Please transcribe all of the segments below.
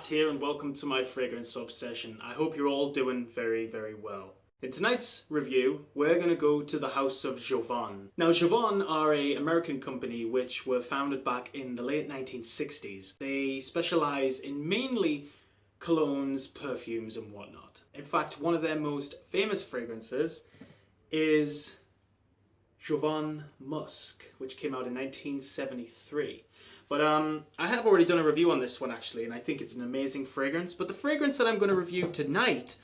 Matt here and welcome to my fragrance obsession. I hope you're all doing very, very well. In tonight's review, we're going to go to the house of Jovan. Now, Jovan are an American company which were founded back in the late 1960s. They specialize in mainly colognes, perfumes and whatnot. In fact, one of their most famous fragrances is Jovan Musk, which came out in 1973. But I have already done a review on this one actually, and I think it's an amazing fragrance. But the fragrance that I'm going to review tonight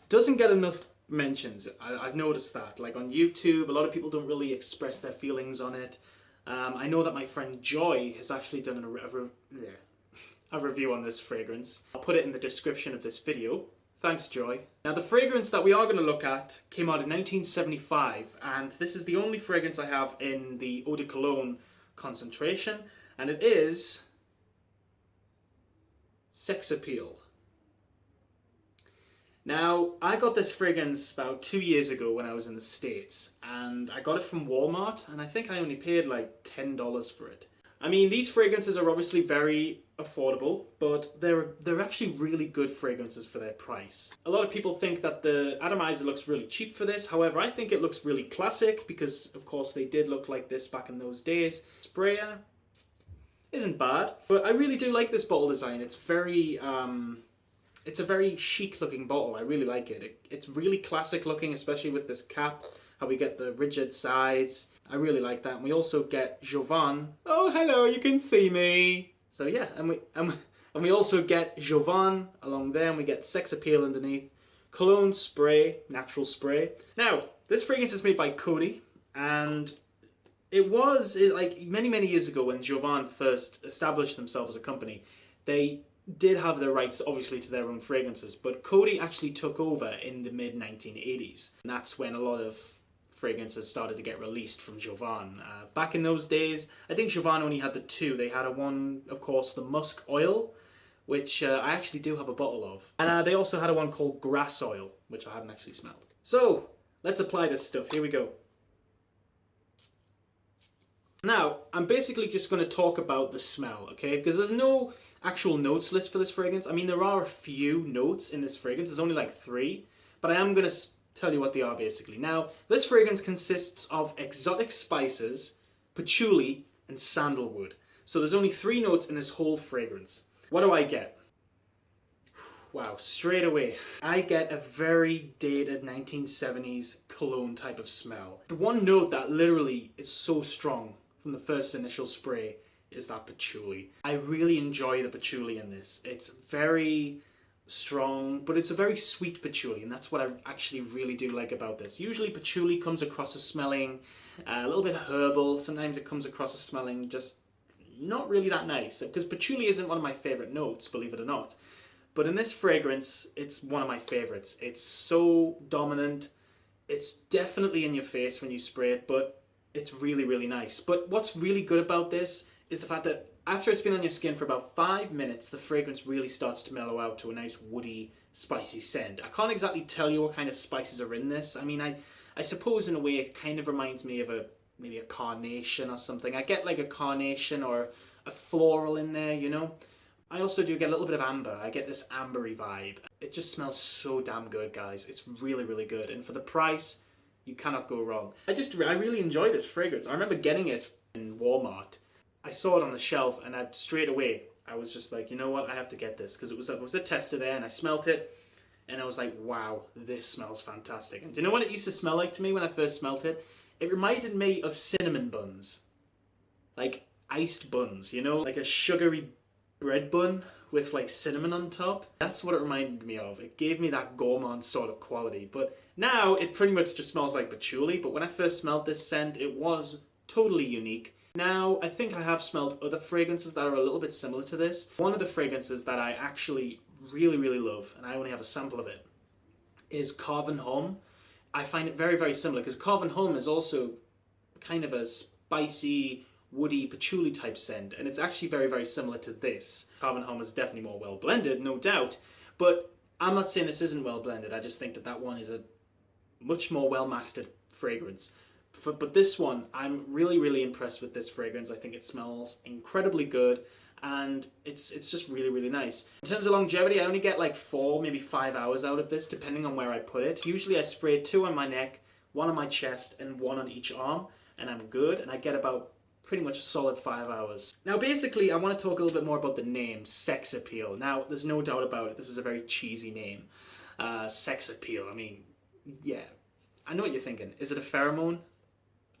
doesn't get enough mentions. I've noticed that. Like on YouTube, a lot of people don't really express their feelings on it. I know that my friend Joy has actually done a review on this fragrance. I'll put it in the description of this video. Thanks, Joy. Now, the fragrance that we are going to look at came out in 1975, and this is the only fragrance I have in the Eau de Cologne concentration. And it is Sex Appeal. Now, I got this fragrance about 2 years ago when I was in the States, and I got it from Walmart, and I think I only paid like $10 for it. I mean, these fragrances are obviously very affordable, but they're actually really good fragrances for their price. A lot of people think that the atomizer looks really cheap for this. However, I think it looks really classic because, of course, they did look like this back in those days. Sprayer isn't bad, but I really do like this bottle design. It's very, it's a very chic looking bottle. I really like it. It's really classic looking, especially with this cap, how we get the rigid sides. I really like that. And we also get Jovan. Oh, hello, you can see me. So yeah, and we also get Jovan along there, and we get Sex Appeal underneath. Cologne spray, natural spray. Now, this fragrance is made by Coty, and it was like many years ago when Jovan first established themselves as a company. They did have the rights, obviously, to their own fragrances, but Coty actually took over in the mid-1980s. And that's when a lot of fragrances started to get released from Jovan. Back in those days, I think Jovan only had the two. They had one, of course, the Musk Oil, which I actually do have a bottle of. And they also had one called Grass Oil, which I haven't actually smelled. So, let's apply this stuff. Here we go. Now, I'm basically just going to talk about the smell, okay? Because there's no actual notes list for this fragrance. I mean, there are a few notes in this fragrance. There's only like 3. But I am going to tell you what they are, basically. Now, this fragrance consists of exotic spices, patchouli, and sandalwood. So there's only 3 notes in this whole fragrance. What do I get? Wow, straight away, I get a very dated 1970s cologne type of smell. The one note that literally is so strong from the first initial spray is that patchouli. I really enjoy the patchouli in this. It's very strong, but it's a very sweet patchouli, and that's what I actually really do like about this. Usually patchouli comes across as smelling a little bit herbal. Sometimes it comes across as smelling just not really that nice, because patchouli isn't one of my favorite notes, believe it or not. But in this fragrance, it's one of my favorites. It's so dominant. It's definitely in your face when you spray it, but it's really nice. But what's really good about this is the fact that after it's been on your skin for about 5 minutes, the fragrance really starts to mellow out to a nice woody, spicy scent. I can't exactly tell you what kind of spices are in this. I mean, I suppose in a way it kind of reminds me of maybe a carnation or something. I get like a carnation or a floral in there, you know? I also do get a little bit of amber. I get this ambery vibe. It just smells so damn good, guys. It's really good. And for the price, you cannot go wrong. I really enjoy this fragrance. I remember getting it in Walmart. I saw it on the shelf, and straight away, I was just like, you know what, I have to get this. Because it was a tester there, and I smelt it, and I was like, wow, this smells fantastic. And do you know what it used to smell like to me when I first smelt it? It reminded me of cinnamon buns. Like iced buns, you know? Like a sugary bread bun with like cinnamon on top. That's what it reminded me of. It gave me that gourmand sort of quality. But now it pretty much just smells like patchouli. But when I first smelled this scent, it was totally unique. Now, I think I have smelled other fragrances that are a little bit similar to this. One of the fragrances that I actually really love, and I only have a sample of it, is Carven Homme. I find it very similar because Carven Homme is also kind of a spicy, woody, patchouli type scent, and it's actually very similar to this. Carven Homme is definitely more well blended, no doubt, but I'm not saying this isn't well blended. I just think that that one is a much more well mastered fragrance. But this one, I'm really impressed with this fragrance. I think it smells incredibly good, and it's just really, really nice. In terms of longevity, I only get like 4, maybe 5 hours out of this, depending on where I put it. Usually I spray 2 on my neck, 1 on my chest, and 1 on each arm, and I'm good, and I get about pretty much a solid 5 hours. Now basically, I want to talk a little bit more about the name, Sex Appeal. Now, there's no doubt about it, this is a very cheesy name. Sex Appeal, I mean, yeah. I know what you're thinking. Is it a pheromone?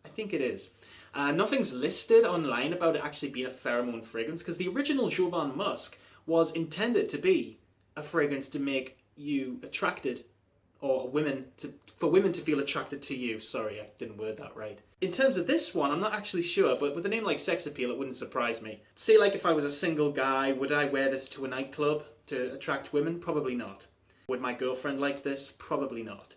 I think it is. Nothing's listed online about it actually being a pheromone fragrance, because the original Jovan musk was intended to be a fragrance to make you attracted, or for women to feel attracted to you. Sorry, I didn't word that right. In terms of this one, I'm not actually sure, but with a name like Sex Appeal, it wouldn't surprise me. Say like if I was a single guy, would I wear this to a nightclub to attract women? Probably not. Would my girlfriend like this? Probably not.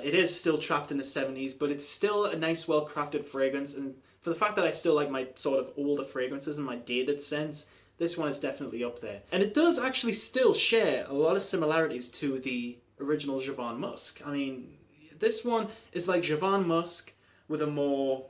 It is still trapped in the 70s, but it's still a nice, well-crafted fragrance, and for the fact that I still like my sort of older fragrances and my dated scents, this one is definitely up there. And it does actually still share a lot of similarities to the original Jovan musk. I mean, this one is like Jovan musk with a more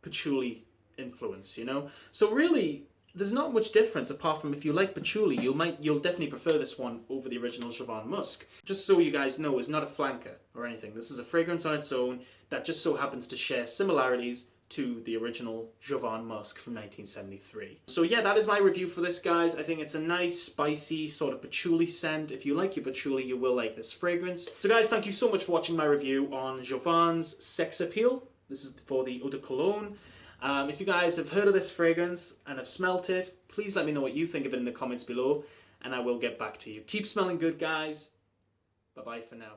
patchouli influence, you know? So really, there's not much difference apart from if you like patchouli, you'll definitely prefer this one over the original Jovan musk. Just so you guys know, it's not a flanker or anything. This is a fragrance on its own that just so happens to share similarities to the original Jovan musk from 1973. So yeah, that is my review for this, guys. I think it's a nice, spicy, sort of patchouli scent. If you like your patchouli, you will like this fragrance. So guys, thank you so much for watching my review on Jovan's Sex Appeal. This is for the Eau de Cologne. If you guys have heard of this fragrance and have smelt it, please let me know what you think of it in the comments below, and I will get back to you. Keep smelling good, guys. Bye-bye for now.